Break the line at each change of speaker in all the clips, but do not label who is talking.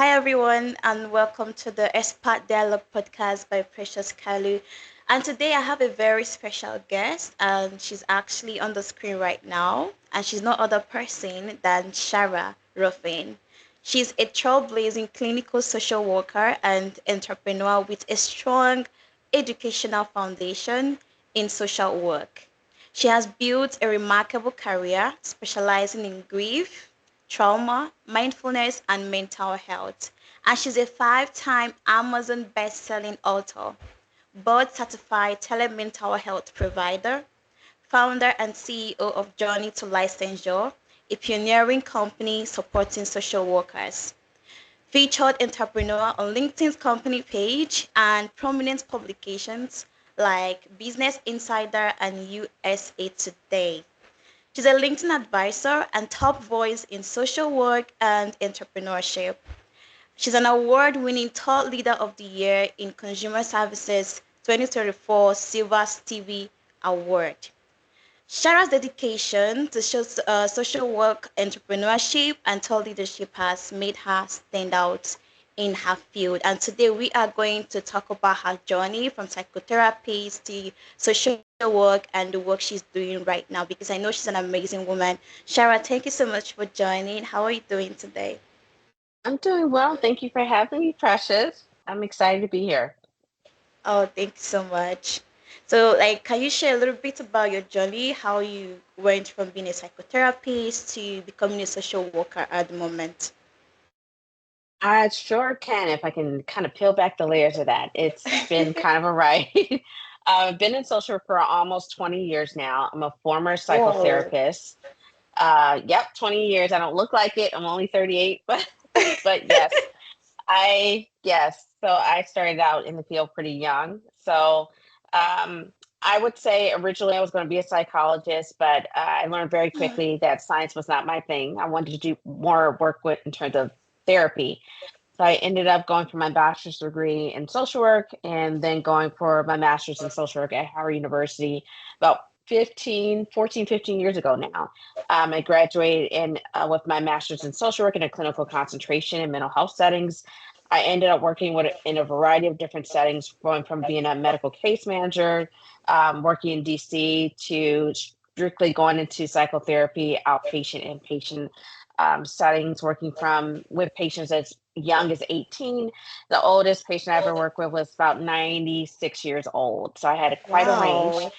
Hi everyone, and welcome to the Expert Dialogue podcast by Precious Kalu. And today I have a very special guest, and she's actually on the screen right now. And she's no other person than Shara Ruffin. She's a trailblazing clinical social worker and entrepreneur with a strong educational foundation in social work. She has built a remarkable career specializing in grief, trauma, mindfulness, and mental health. And she's a five-time Amazon best-selling author, board-certified telemental health provider, founder and CEO of Journey to Licensure, a pioneering company supporting social workers, featured entrepreneur on LinkedIn's company page and prominent publications like Business Insider and USA Today. She's a LinkedIn advisor and top voice in social work and entrepreneurship. She's an award winning Thought Leader of the Year in Consumer Services 2024 Silver Stevie Award. Shara's dedication to social work, entrepreneurship, and thought leadership has made her stand out in her field. And today we are going to talk about her journey from psychotherapy to social work and the work she's doing right now because I know she's an amazing woman. Shara, thank you so much for joining. How are you doing today?
I'm doing well. Thank you for having me, Precious. I'm excited to be here.
Oh, thank you so much. So, can you share a little bit about your journey, how you went from being a psychotherapist to becoming a social worker at the moment?
I sure can if I can kind of peel back the layers of that. It's been kind of a ride. I've been in social work for almost 20 years now. I'm a former
Whoa.
psychotherapist. Yep, 20 years. I don't look like it. I'm only 38, but yes, so I started out in the field pretty young. Um, I would say originally I was going to be a psychologist, but I learned very quickly that science was not my thing. I wanted to do more work with in terms of therapy. So I ended up going for my bachelor's degree in social work and then going for my master's in social work at Howard University about 15 years ago now. I graduated with my master's in social work and a clinical concentration in mental health settings. I ended up working in a variety of different settings, going from being a medical case manager, working in DC, to strictly going into psychotherapy, outpatient, inpatient settings, working from with patients as young as 18. The oldest patient I ever worked with was about 96 years old. So I had
Wow.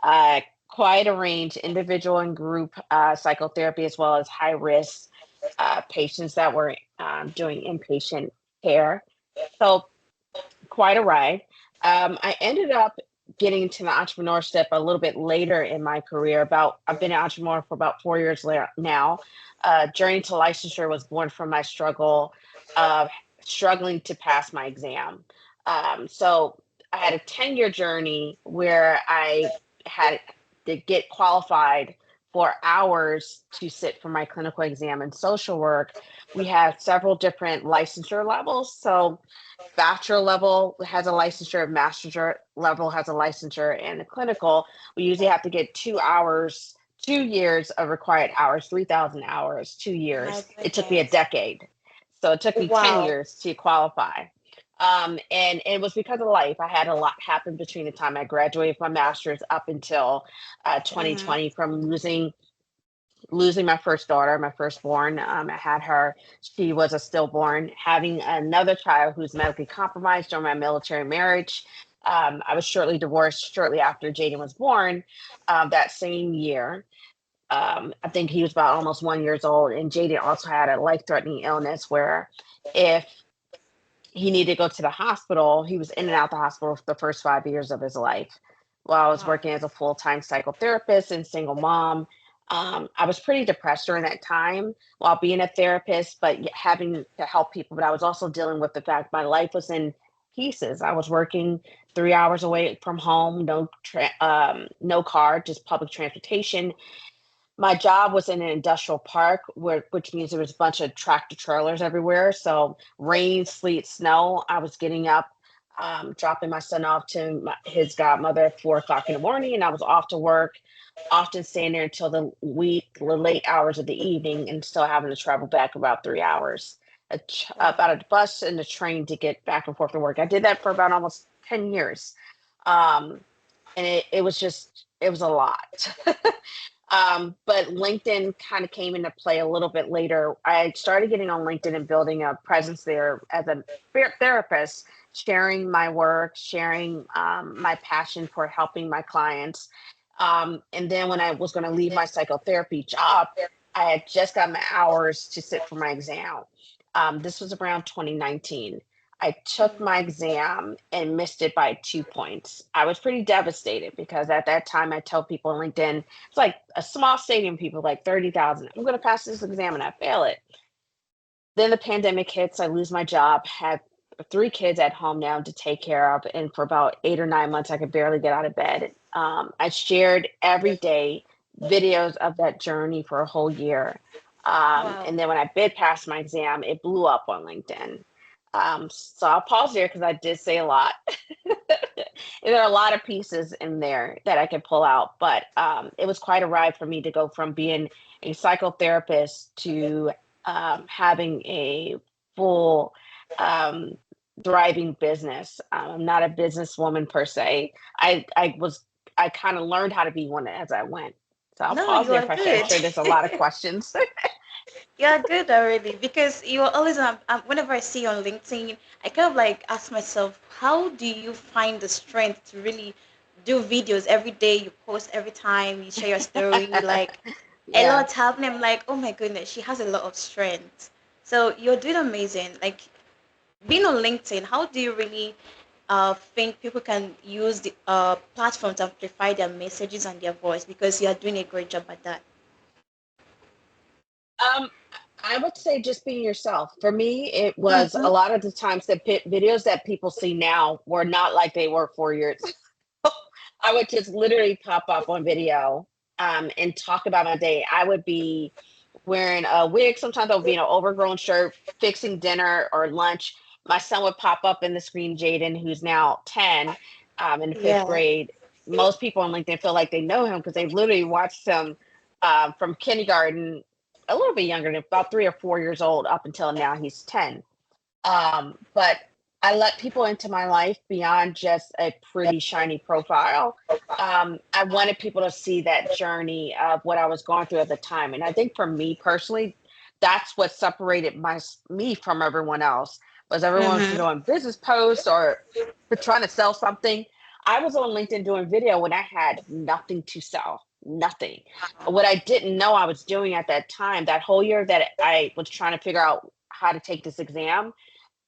uh, quite a range, individual and group psychotherapy, as well as high risk patients that were doing inpatient care. So quite a ride. I ended up getting into the entrepreneurship a little bit later in my career. I've been an entrepreneur for about 4 years later now. Journey to licensure was born from my struggle of struggling to pass my exam. So I had a 10-year journey where I had to get qualified for hours to sit for my clinical exam in social work. We have several different licensure levels. So bachelor level has a licensure, master level has a licensure, and the clinical, we usually have to get 2 hours, 2 years of required hours, 3,000 hours, two
My
years. It took me a
goodness.
decade. So it took me 10
Wow.
years to qualify. And it was because of life. I had a lot happen between the time I graduated from my master's up until
Mm-hmm.
2020 from losing my first daughter, my firstborn. I had her, she was a stillborn, having another child who's medically compromised during my military marriage. I was shortly divorced shortly after Jaden was born that same year. I think he was about almost 1 years old, and Jaden also had a life-threatening illness where if he needed to go to the hospital, he was in and out the hospital for the first 5 years of his life. While I was
Wow.
working as a full-time psychotherapist and single mom, I was pretty depressed during that time while being a therapist, but having to help people. But I was also dealing with the fact my life was in pieces. I was working 3 hours away from home, no car, just public transportation. My job was in an industrial park, which means there was a bunch of tractor trailers everywhere. So rain, sleet, snow. I was getting up, dropping my son off to his godmother at 4 o'clock in the morning, and I was off to work. Often staying there until the late hours of the evening, and still having to travel back about 3 hours.
Wow.
about a bus and a train to get back and forth to work. I did that for about almost 10 years. Um, and it was just, it was a lot. But LinkedIn kind of came into play a little bit later. I started getting on LinkedIn and building a presence there as a therapist, sharing my work, sharing my passion for helping my clients. And then when I was going to leave my psychotherapy job, I had just got my hours to sit for my exam. This was around 2019. I took my exam and missed it by 2 points. I was pretty devastated because at that time I tell people on LinkedIn, it's like a small stadium, people like 30,000. I'm going to pass this exam and I fail it. Then the pandemic hits, I lose my job, have 3 kids at home now to take care of. And for about 8 or 9 months, I could barely get out of bed. I shared every day videos of that journey for a whole year.
Wow.
And then when I bid past my exam, it blew up on LinkedIn. So I'll pause there because I did say a lot. There are a lot of pieces in there that I could pull out, but it was quite a ride for me to go from being a psychotherapist to having a full um, thriving business. I'm not a businesswoman per se. I kind of learned how to be one as I went. So I'll
No,
pause
you
there,
are
Pressure. I'm
good.
sure there's a lot of questions.
You're good already because you're always on. Whenever I see you on LinkedIn, I kind of like ask myself, how do you find the strength to really do videos every day? You post every time, you share your story, like a
Yeah.
lot's happening. I'm like, oh my goodness, she has a lot of strength. So you're doing amazing. Like being on LinkedIn, how do you really think people can use the platform to amplify their messages and their voice? Because you are doing a great job at that.
Um, I would say just being yourself. For me, it was
Mm-hmm.
a lot of the times the videos that people see now were not like they were 4 years. I would just literally pop up on video and talk about my day. I would be wearing a wig. Sometimes I would be in an overgrown shirt, fixing dinner or lunch. My son would pop up in the screen, Jaden, who's now 10 in the fifth
Yeah.
grade. Most people on LinkedIn feel like they know him because they literally watched him from kindergarten, a little bit younger, than about 3 or 4 years old, up until now he's 10. But I let people into my life beyond just a pretty shiny profile. I wanted people to see that journey of what I was going through at the time. And I think for me personally, that's what separated me from everyone else. Was everyone was
Mm-hmm.
doing business posts or trying to sell something. I was on LinkedIn doing video when I had nothing to sell, nothing. What I didn't know I was doing at that time, that whole year that I was trying to figure out how to take this exam,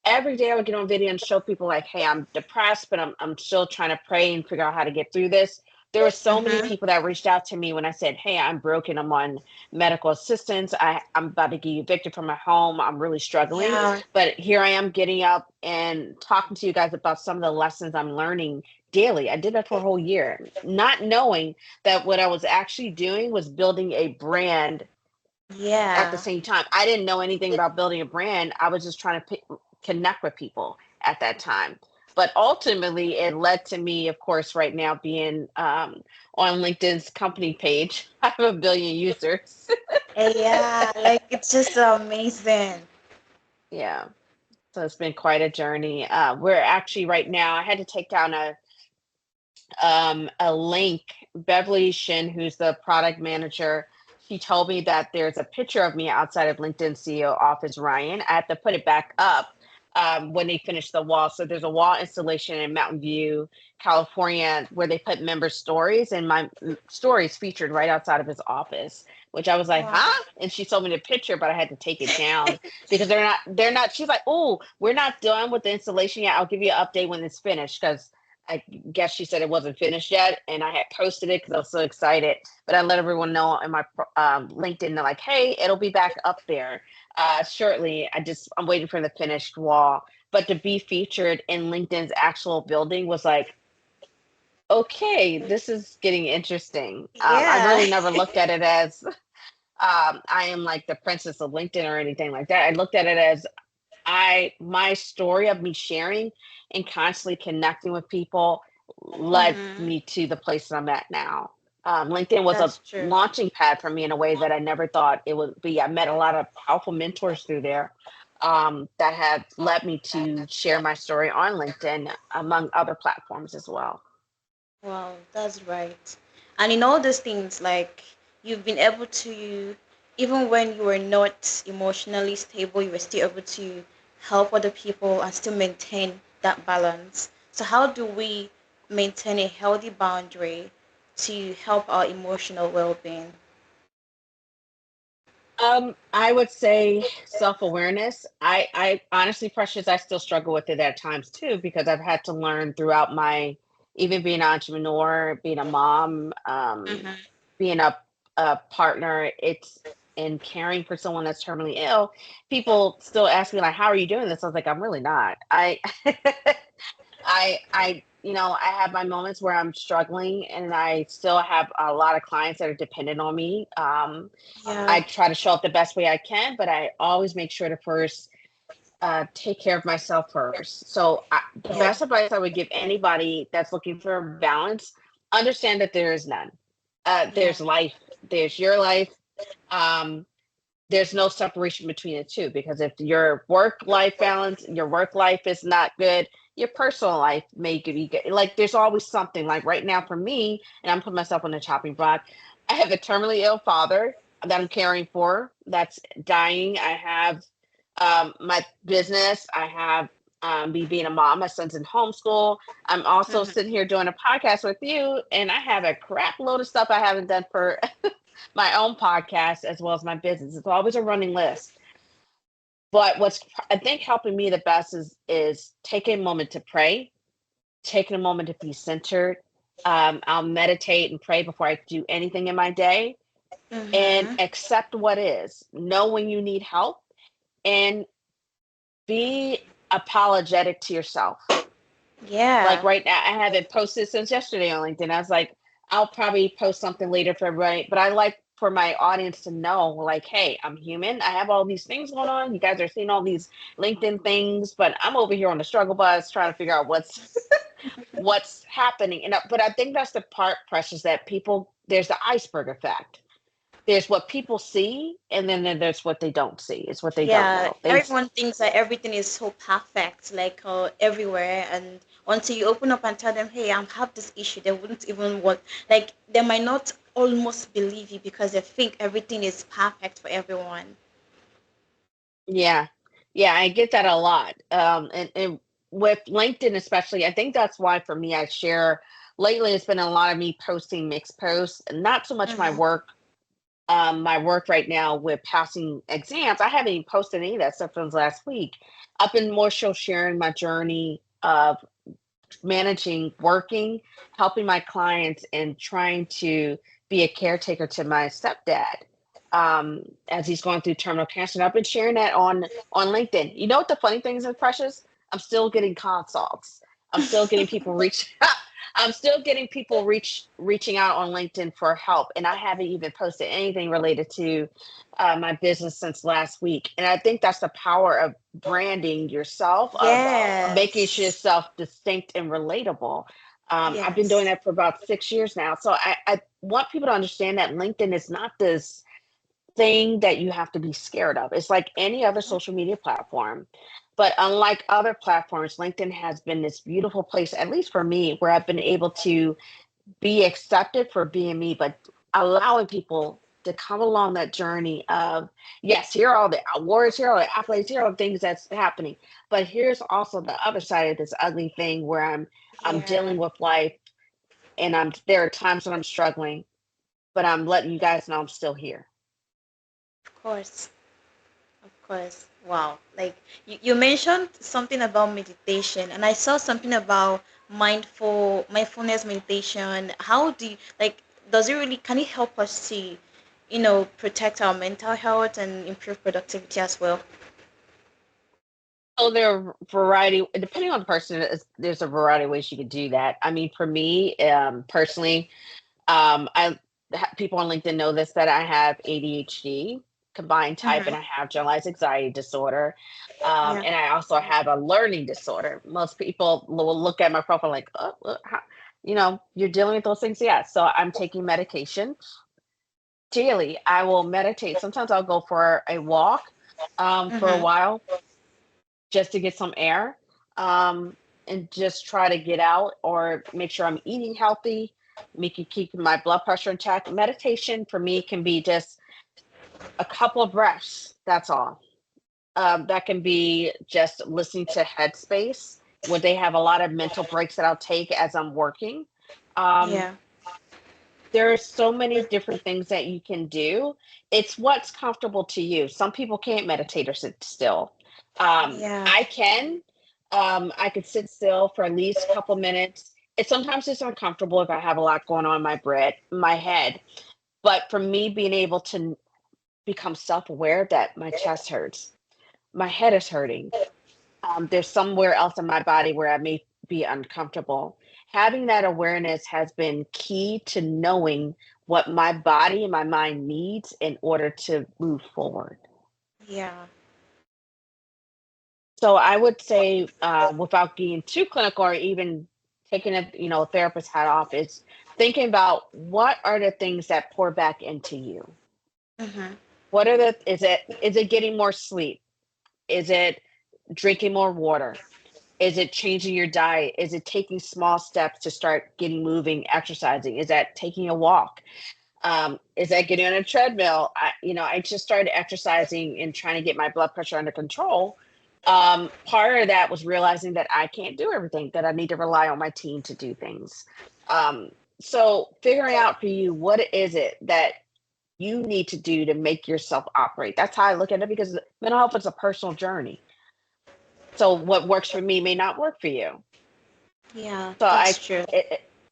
every day I would get on video and show people like, hey, I'm depressed, but I'm still trying to pray and figure out how to get through this. There were so many
Mm-hmm.
people that reached out to me when I said, hey, I'm broken. I'm on medical assistance. I'm about to get evicted from my home. I'm really struggling.
Yeah.
But here I am getting up and talking to you guys about some of the lessons I'm learning daily. I did that for a whole year, not knowing that what I was actually doing was building a brand at the
Yeah.
same time. I didn't know anything about building a brand. I was just trying to connect with people at that time. But ultimately, it led to me, of course, right now being on LinkedIn's company page. I have a billion users.
Yeah. Like it's just amazing.
Yeah. So it's been quite a journey. We're actually right now, I had to take down a link. Beverly Shin, who's the product manager, she told me that there's a picture of me outside of LinkedIn CEO office, Ryan. I have to put it back up when they finish the wall. So there's a wall installation in Mountain View, California, where they put member stories, and my stories featured right outside of his office. Which I was like,
Wow.
huh? And she told me the picture, but I had to take it down because they're not. She's like, oh, we're not done with the installation yet. I'll give you an update when it's finished because I guess she said it wasn't finished yet, and I had posted it because I was so excited. But I let everyone know in my LinkedIn, they're like, "Hey, it'll be back up there shortly." I'm waiting for the finished wall. But to be featured in LinkedIn's actual building was like, okay, this is getting interesting. I
Yeah.
really never looked at it as I am like the princess of LinkedIn or anything like that. I looked at it as my story of me sharing and constantly connecting with people led
Mm-hmm.
me to the place that I'm at now. LinkedIn was a
That's true.
launching pad for me in a way that I never thought it would be. I met a lot of powerful mentors through there. that have led me to share my story on LinkedIn, among other platforms as well.
Wow, that's right. And in all these things, like you've been able to, even when you were not emotionally stable, you were still able to help other people and still maintain that balance. So, how do we maintain a healthy boundary to help our emotional well being?
I would say self-awareness. I honestly, Precious, I still struggle with it at times too, because I've had to learn throughout my, even being an entrepreneur, being a mom,
Mm-hmm.
being a partner, it's and caring for someone that's terminally ill. People still ask me like, "How are you doing this?" I was like, "I'm really not." I have my moments where I'm struggling, and I still have a lot of clients that are dependent on me. I
Yeah,
try to show up the best way I can, but I always make sure to first take care of myself first. So, the
yeah,
best advice I would give anybody that's looking for a balance: understand that there is none.
yeah,
There's life, there's your life. Um, there's no separation between the two, because if your work life is not good, your personal life may be good. Like, there's always something. Like right now for me, and I'm putting myself on the chopping block, I have a terminally ill father that I'm caring for that's dying. I have my business. I have me being a mom. My son's in homeschool. I'm also
hmm,
sitting here doing a podcast with you, and I have a crap load of stuff I haven't done for my own podcast as well as my business. It's always a running list. But what's, I think, helping me the best is taking a moment to pray, taking a moment to be centered. I'll meditate and pray before I do anything in my day, and
hmm,
accept what is. Know when you need help, and be apologetic to yourself. Like
yeah,
right now, I haven't posted since yesterday on LinkedIn. I was like, I'll probably post something later for everybody, but I like for my audience to know, like, hey, I'm human. I have all these things going on. You guys are seeing all these LinkedIn things, but I'm over here on the struggle bus trying to figure out what's happening. But I think that's the part, Precious, that people, there's the iceberg effect. There's what people see, and then there's what they don't see. It's what they don't
yeah.
know.
Everyone thinks that everything is so perfect, like everywhere, and until you open up and tell them, "Hey, I have this issue," they wouldn't even want, like, they might not almost believe you because they think everything is perfect for everyone.
Yeah. Yeah, I get that a lot. And with LinkedIn especially, I think that's why for me I share lately it's been a lot of me posting mixed posts, and not so much
Mm-hmm.
my work right now with passing exams. I haven't even posted any of that stuff since last week. I've been more so sharing my journey of managing, working, helping my clients, and trying to be a caretaker to my stepdad as he's going through terminal cancer. And I've been sharing that on LinkedIn. You know what the funny thing is, Precious? I'm still getting consults. I'm still getting people reach. I'm still getting people reaching out on LinkedIn for help, and I haven't even posted anything related to my business since last week. And I think that's the power of branding yourself, of making
Yes.
yourself distinct and relatable. I've been doing
Yes.
that for about 6 years now. So I want people to understand that LinkedIn is not this thing that you have to be scared of. It's like any other social media platform. But unlike other platforms, LinkedIn has been this beautiful place, at least for me, where I've been able to be accepted for being me, but allowing people to come along that journey of, yes, here are all the awards, here are all the accolades, here are all the things that's happening. But here's also the other side of this ugly thing where I'm
Yeah.
dealing with life, and there are times when I'm struggling, but I'm letting you guys know I'm still here.
Of course. Of course. Wow. Like you mentioned something about meditation, and I saw something about mindfulness meditation. How do you, like, does it really, can it help us to, protect our mental health and improve productivity as well?
So there are variety, depending on the person, there's a variety of ways you could do that. I mean, for me, personally, people on LinkedIn know this, that I have ADHD combined type, and
Mm-hmm.
I have generalized anxiety disorder,
Yeah.
and I also have a learning disorder. Most people will look at my profile like, oh, you're dealing with those things. Yeah, so I'm taking medication daily. I will meditate. Sometimes I'll go for a walk for a
Mm-hmm.
while. just to get some air, um, and just try to get out or make sure I'm eating healthy, making keeping my blood pressure in check. Meditation for me can be just a couple of breaths. That's all. That can be just listening to Headspace, where they have a lot of mental breaks that I'll take as I'm working. Um,
Yeah.
there are so many different things that you can do. It's what's comfortable to you. Some people can't meditate or sit still.
Yeah.
I can. I could sit still for at least a couple minutes. Sometimes it's uncomfortable if I have a lot going on in my head. But for me, being able to become self-aware that my chest hurts, my head is hurting, there's somewhere else in my body where I may be uncomfortable. Having that awareness has been key to knowing what my body and my mind needs in order to move forward.
Yeah.
So I would say, without being too clinical or even taking a therapist hat off, is thinking about what are the things that pour back into you.
Mm-hmm.
What are the is it getting more sleep? Is it drinking more water? Is it changing your diet? Is it taking small steps to start getting moving, exercising? Is that taking a walk? Is that getting on a treadmill? I just started exercising and trying to get my blood pressure under control. Part of that was realizing that I can't do everything, that I need to rely on my team to do things. Um, so figuring out for you, what is it that you need to do to make yourself operate? That's how I look at it, because mental health is a personal journey. So what works for me may not work for you.
Yeah,
So
that's true.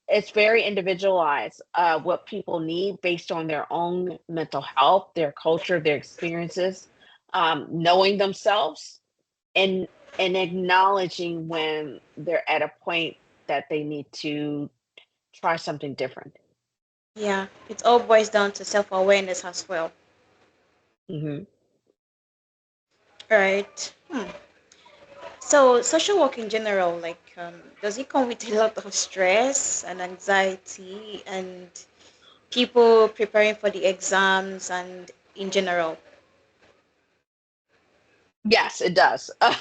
it's very individualized, what people need based on their own mental health, their culture, their experiences, knowing themselves, and acknowledging when they're at a point that they need to try something different.
Yeah, it all boils down to self-awareness as well.
Hmm.
Right. So social work in general, like, does it come with a lot of stress and anxiety and people preparing for the exams and in general?
Yes, it does. um,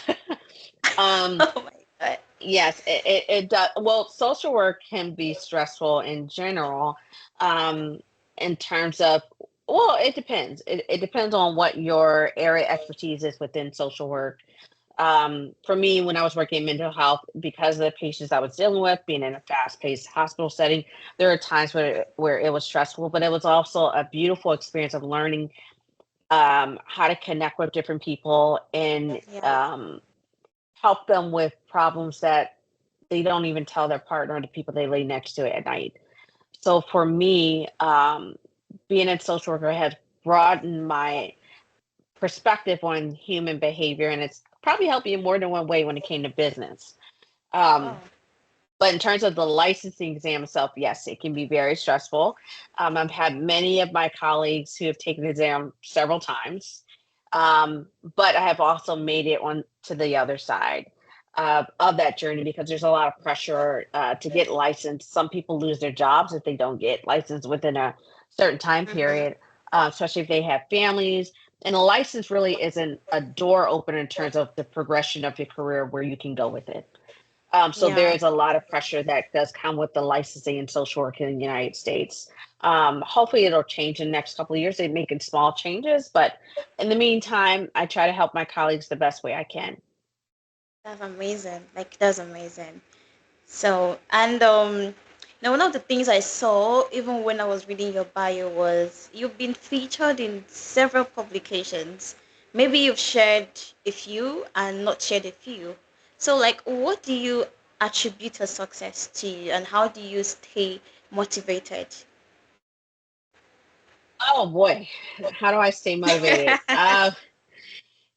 Oh my god.
Yes, it does. Well, social work can be stressful in general, um, in terms of, well, it depends. It depends on what your area expertise is within social work. For me, when I was working in mental health, because of the patients I was dealing with, being in a fast-paced hospital setting, there are times where it was stressful, but it was also a beautiful experience of learning, how to connect with different people and,
Yeah.
help them with problems that they don't even tell their partner or the people they lay next to at night. So for me, being a social worker has broadened my perspective on human behavior, and it's probably helped me in more than one way when it came to business.
Oh.
Um, but in terms of the licensing exam itself, yes, it can be very stressful. I've had many of my colleagues who have taken the exam several times, but I have also made it on to the other side of that journey, because there's a lot of pressure to get licensed. Some people lose their jobs if they don't get licensed within a certain time
Mm-hmm.
period, especially if they have families. And a license really isn't a door opener in terms of the progression of your career, where you can go with it. So there
Yeah.
is a lot of pressure that does come with the licensing and social work in the United States. Hopefully, it'll change in the next couple of years. They're making small changes, but in the meantime, I try to help my colleagues the best way I can.
That's amazing. Like, that's amazing. So, and now one of the things I saw even when I was reading your bio was you've been featured in several publications. Maybe you've shared a few and not shared a few. So, like, what do you attribute a success to, and how do you stay motivated?
Oh boy, how do I stay motivated?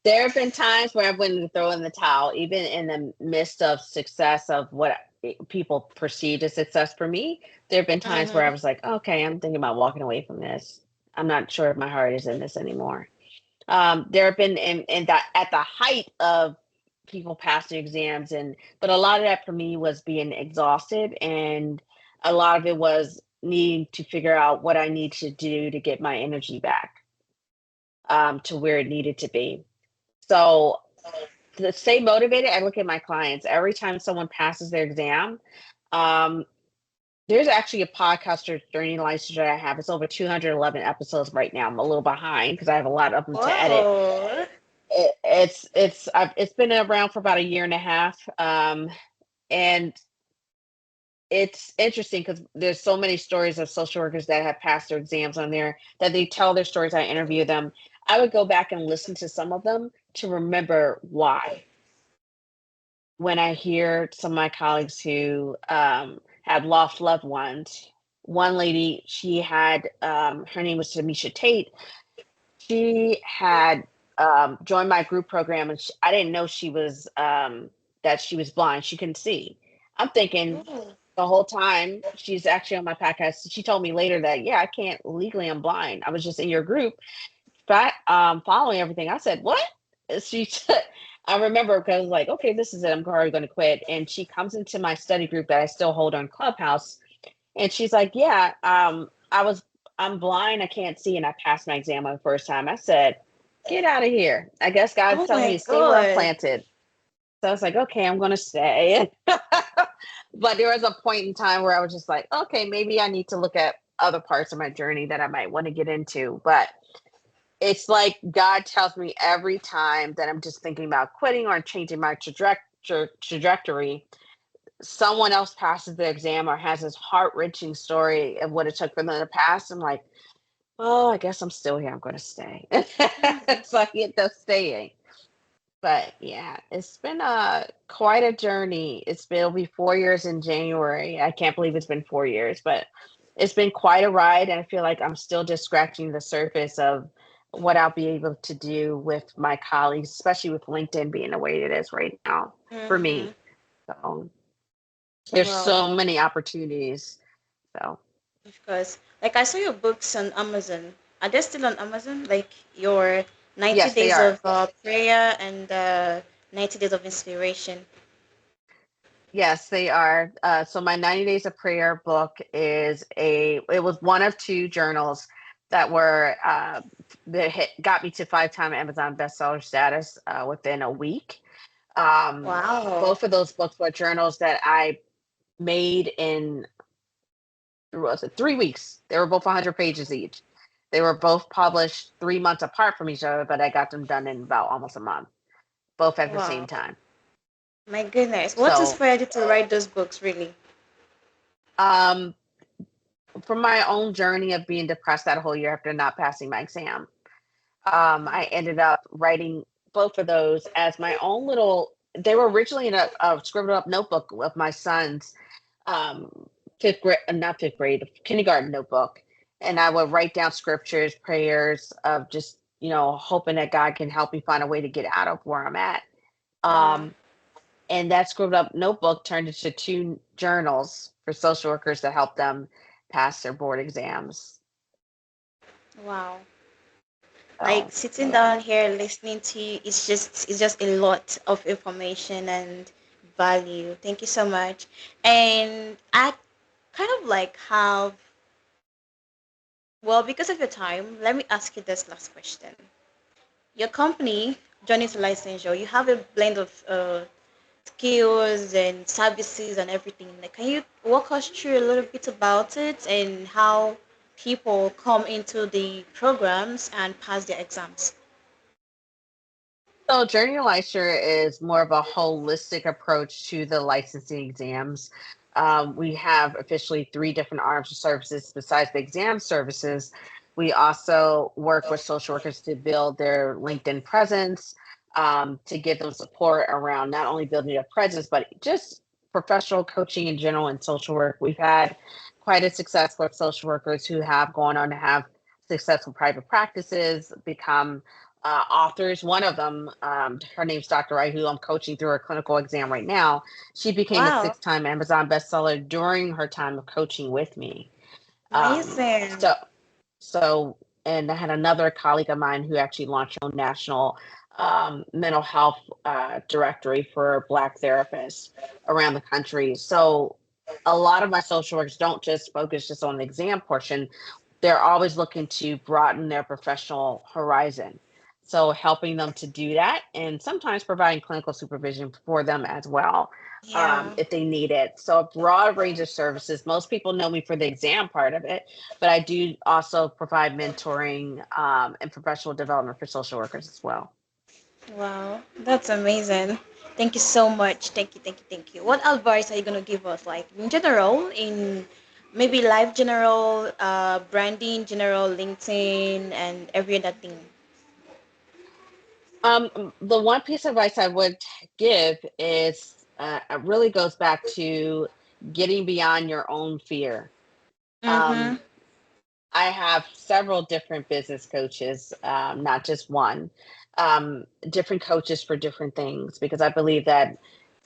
There have been times where I've wanted to throw in the towel, even in the midst of success of what people perceived as success for me. There have been times where I
Mm-hmm.
was like, okay, I'm thinking about walking away from this. I'm not sure if my heart is in this anymore. There have been in that at the height of people passing exams, but a lot of that for me was being exhausted, and a lot of it was needing to figure out what I need to do to get my energy back, to where it needed to be. So to stay motivated, I look at my clients. Every time someone passes their exam, um, there's actually a podcaster journey licensure that I have. It's over 211 episodes right now. I'm a little behind because I have a lot of them to edit.
Whoa.
It's been around for about a year and a half, and it's interesting because there's so many stories of social workers that have passed their exams on there that they tell their stories. I interview them. I would go back and listen to some of them to remember why. When I hear some of my colleagues who had lost loved ones, one lady, she had her name was Tamisha Tate. She had joined my group program, and I didn't know she was that she was blind. She couldn't see. I'm thinking
Oh,
the whole time she's actually on my podcast. She told me later that yeah, I can't legally. I'm blind. I was just in your group, but following everything. I said what? She said. I remember because I was like, okay, this is it. I'm already going to quit. And she comes into my study group that I still hold on Clubhouse, and she's like, yeah, I'm blind. I can't see, and I passed my exam on the first time. I said, get out of here. I guess God's
oh
telling me
my
to stay where I'm
God.
planted. So I was like, okay, I'm going to stay. But there was a point in time where I was just like, okay, maybe I need to look at other parts of my journey that I might want to get into. But it's like God tells me every time that I'm just thinking about quitting or changing my trajectory, someone else passes the exam or has this heart wrenching story of what it took for them to pass. I'm like, well, I guess I'm still here. I'm going to stay.
Mhm.
So I end up staying. But yeah, it's been quite a journey. It'll be 4 years in January. I can't believe it's been 4 years, but it's been quite a ride, and I feel like I'm still just scratching the surface of what I'll be able to do with my colleagues, especially with LinkedIn being the way it is right now for
Mhm.
me. So there's
Wow.
so many opportunities. So
Of course. Like I saw your books on Amazon. Are they still on Amazon? Like your 90
yes, they
days
are.
of prayer and 90 days of inspiration.
Yes, they are. So my 90 Days of Prayer book it was one of two journals that were got me to five-time Amazon bestseller status within a week. Um,
Wow.
Both of those books were journals that I made in, what was it, 3 weeks. They were both 100 pages each. They were both published 3 months apart from each other, but I got them done in about almost a month, both at the same
Wow.
time.
My goodness. What
So,
inspired you to write those books, really?
um, from my own journey of being depressed that whole year after not passing my exam, I ended up writing both of those as my own little. They were originally in a scribbled up notebook of my son's fifth grade, not fifth grade, kindergarten notebook, and I would write down scriptures, prayers of just hoping that God can help me find a way to get out of where I'm at.
Mm-hmm.
Um, and that scribbled up notebook turned into two journals for social workers to help them pass their board exams.
Wow. Like
So
sitting
yeah.
down here listening to you, it's just a lot of information and value. Thank you so much. And I kind of like have, well, because of your time, let me ask you this last question. Your company, Journey to Licensure, you have a blend of skills and services and everything. Like, can you walk us through a little bit about it and how people come into the programs and pass their exams?
So Journey to Licensure is more of a holistic approach to the licensing exams. We have officially three different arms of services besides the exam services. We also work with social workers to build their LinkedIn presence, to give them support around not only building their presence, but just professional coaching in general in social work. We've had quite a success with social workers who have gone on to have successful private practices, become authors. One of them, her name's Dr. Wright, who I'm coaching through her clinical exam right now. She became a
Wow,
six-time Amazon bestseller during her time of coaching with me. Um,
amazing.
so, so, and I had another colleague of mine who actually launched her own national mental health directory for Black therapists around the country. So, a lot of my social workers don't just focus just on the exam portion. They're always looking to broaden their professional horizon. So helping them to do that and sometimes providing clinical supervision for them as well,
Yeah.
if they need it. So a broad range of services. Most people know me for the exam part of it, but I do also provide mentoring and professional development for social workers as well.
Wow, that's amazing. Thank you so much. Thank you, thank you, thank you. What advice are you gonna give us, like in general, in maybe life general, branding general, LinkedIn, and every other thing?
The one piece of advice I would give is it really goes back to getting beyond your own fear.
Mm-hmm.
Um, I have several different business coaches, not just one, different coaches for different things because I believe that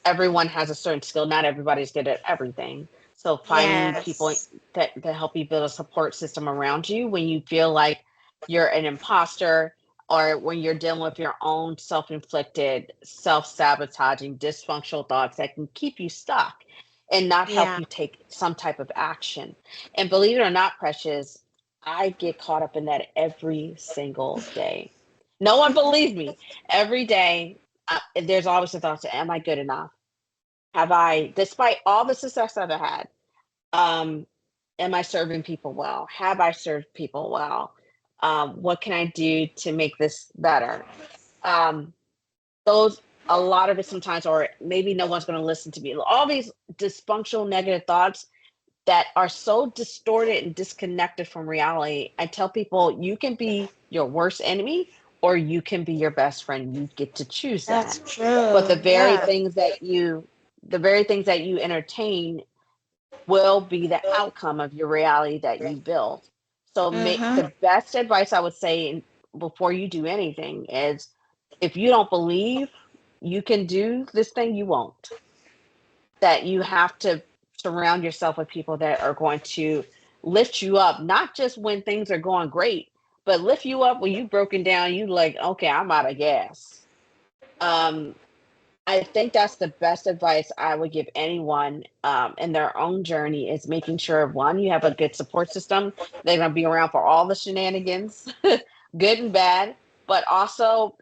everyone has a certain skill. Not everybody's good at everything. So finding people
Yes.
that help you build a support system around you when you feel like you're an imposter or when you're dealing with your own self-inflicted, self-sabotaging, dysfunctional thoughts that can keep you stuck and not help
Yeah.
you take some type of action. And believe it or not, Precious, I get caught up in that every single day. No one believes me. Every day, there's always the thought: Am I good enough? Have I, despite all the success I've had, um, am I serving people well? Have I served people well? What can I do to make this better? Um, those a lot of it sometimes, or maybe no one's going to listen to me. All these dysfunctional negative thoughts that are so distorted and disconnected from reality. I tell people you can be your worst enemy or you can be your best friend. You get to choose
That's
that.
true.
But
Yeah.
the very things that you entertain will be the outcome of your reality that you build. So make
Mm-hmm.
the best advice I would say before you do anything is if you don't believe you can do this thing, you won't. That you have to surround yourself with people that are going to lift you up, not just when things are going great, but lift you up when you've broken down, you like, okay, I'm out of gas. Um, I think that's the best advice I would give anyone in their own journey is making sure one, you have a good support system. They're going to be around for all the shenanigans, good and bad, but also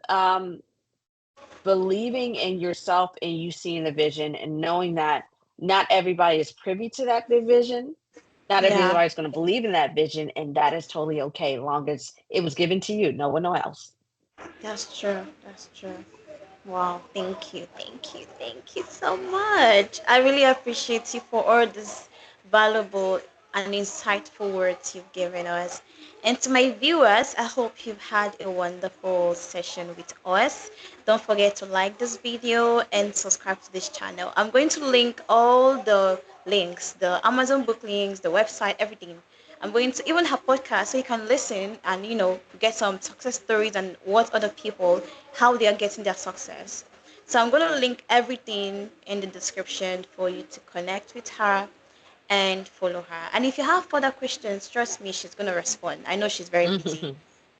believing in yourself and you seeing the vision and knowing that not everybody is privy to that vision. Not
Yeah.
everybody's going to believe in that vision, and that is totally okay, as long as it was given to you, no one else.
That's true. That's true. Wow, thank you, thank you, thank you so much. I really appreciate you for all these valuable and insightful words you've given us. And to my viewers, I hope you've had a wonderful session with us. Don't forget to like this video and subscribe to this channel. I'm going to link all the links, the Amazon book links, the website, everything. I'm going to even have podcasts so you can listen and get some success stories and what other people how they are getting their success. So I'm going to link everything in the description for you to connect with her and follow her. And if you have further questions, trust me, she's going to respond. I know she's very busy,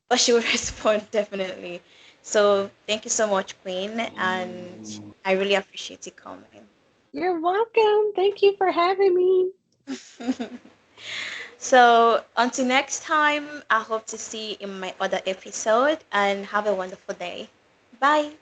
but she will respond definitely. So thank you so much, Queen, and I really appreciate you coming.
You're welcome. Thank you for having me.
So until next time, I hope to see you in my other episode and have a wonderful day. Bye.